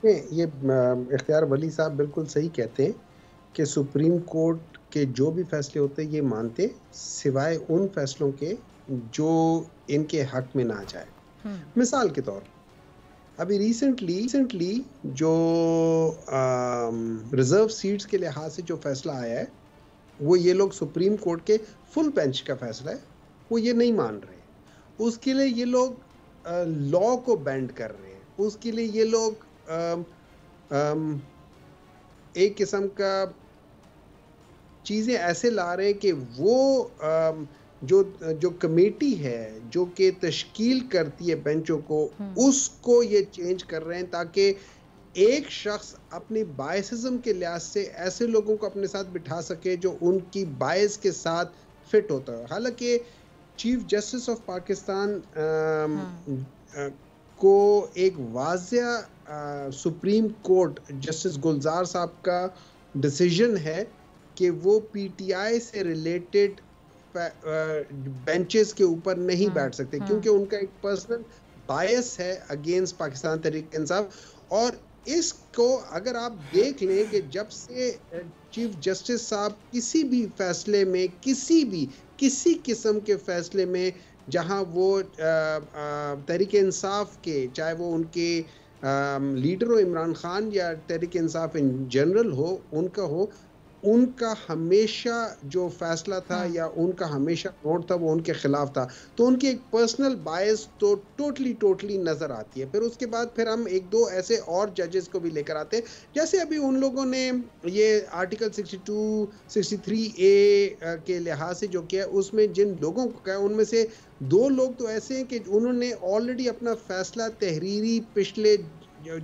یہ اختیار ولی صاحب بالکل صحیح کہتے ہیں کہ سپریم کورٹ کے جو بھی فیصلے ہوتے ہیں یہ مانتے سوائے ان فیصلوں کے جو ان کے حق میں نہ جائے. مثال کے طور ابھی ریسنٹلی جو ریزرو سیٹس کے لحاظ سے جو فیصلہ آیا ہے وہ یہ لوگ سپریم کورٹ کے فل بینچ کا فیصلہ ہے وہ یہ نہیں مان رہے. اس کے لیے یہ لوگ لا کو بینڈ کر رہے ہیں. اس کے لیے یہ لوگ ایک قسم کا چیزیں ایسے لا رہے ہیں کہ وہ جو کمیٹی ہے جو کہ تشکیل کرتی ہے بینچوں کو اس کو یہ چینج کر رہے ہیں تاکہ ایک شخص اپنی بائسزم کے لحاظ سے ایسے لوگوں کو اپنے ساتھ بٹھا سکے جو ان کی بائس کے ساتھ فٹ ہوتا ہے. حالانکہ چیف جسٹس آف پاکستان کو ایک واضح سپریم کورٹ جسٹس گلزار صاحب کا ڈیسیژن ہے کہ وہ پی ٹی آئی سے ریلیٹڈ بینچز کے اوپر نہیں بیٹھ سکتے کیونکہ ان کا ایک پرسنل بائس ہے اگینسٹ پاکستان تحریک انصاف. اور اس کو اگر آپ دیکھ لیں کہ جب سے چیف جسٹس صاحب کسی بھی فیصلے میں کسی قسم کے فیصلے میں جہاں وہ تحریک انصاف کے چاہے وہ ان کے لیڈر ہو عمران خان یا تحریک انصاف ان جنرل ہو ان کا ہمیشہ جو فیصلہ تھا یا ان کا ہمیشہ نوٹ تھا وہ ان کے خلاف تھا. تو ان کی ایک پرسنل بائس تو ٹوٹلی نظر آتی ہے. پھر اس کے بعد پھر ہم ایک دو ایسے اور ججز کو بھی لے کر آتے ہیں جیسے ابھی ان لوگوں نے یہ آرٹیکل 63A کے لحاظ سے جو کیا اس میں جن لوگوں کو کہا ان میں سے 2 لوگ تو ایسے ہیں کہ انہوں نے آلریڈی اپنا فیصلہ تحریری پچھلے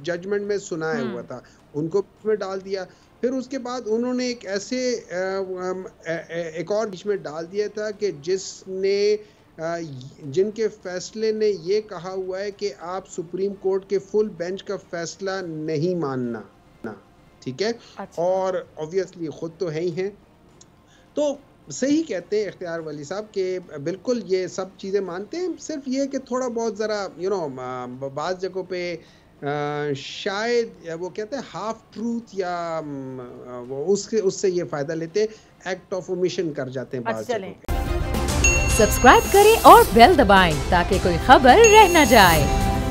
ججمنٹ میں سنایا ہوا تھا ان کو میں ڈال دیا. پھر اس کے بعد انہوں نے ایک ایسے ایک اور بیچ میں ڈال دیا تھا کہ جن کے فیصلے نے یہ کہا ہوا ہے کہ آپ سپریم کورٹ کے فل بینچ کا فیصلہ نہیں ماننا. ٹھیک ہے. اور obviously خود تو ہے ہی ہیں. تو صحیح کہتے ہیں اختیار ولی صاحب کہ بالکل یہ سب چیزیں مانتے ہیں. صرف یہ کہ تھوڑا بہت ذرا بعض جگہوں پہ شاید وہ کہتے ہیں ہاف ٹروتھ یا اس سے یہ فائدہ لیتے ہیں ایکٹ آف اومیشن کر جاتے ہیں بعض جگہوں پہ. سبسکرائب کریں اور بیل دبائیں تاکہ کوئی خبر رہ نہ جائے.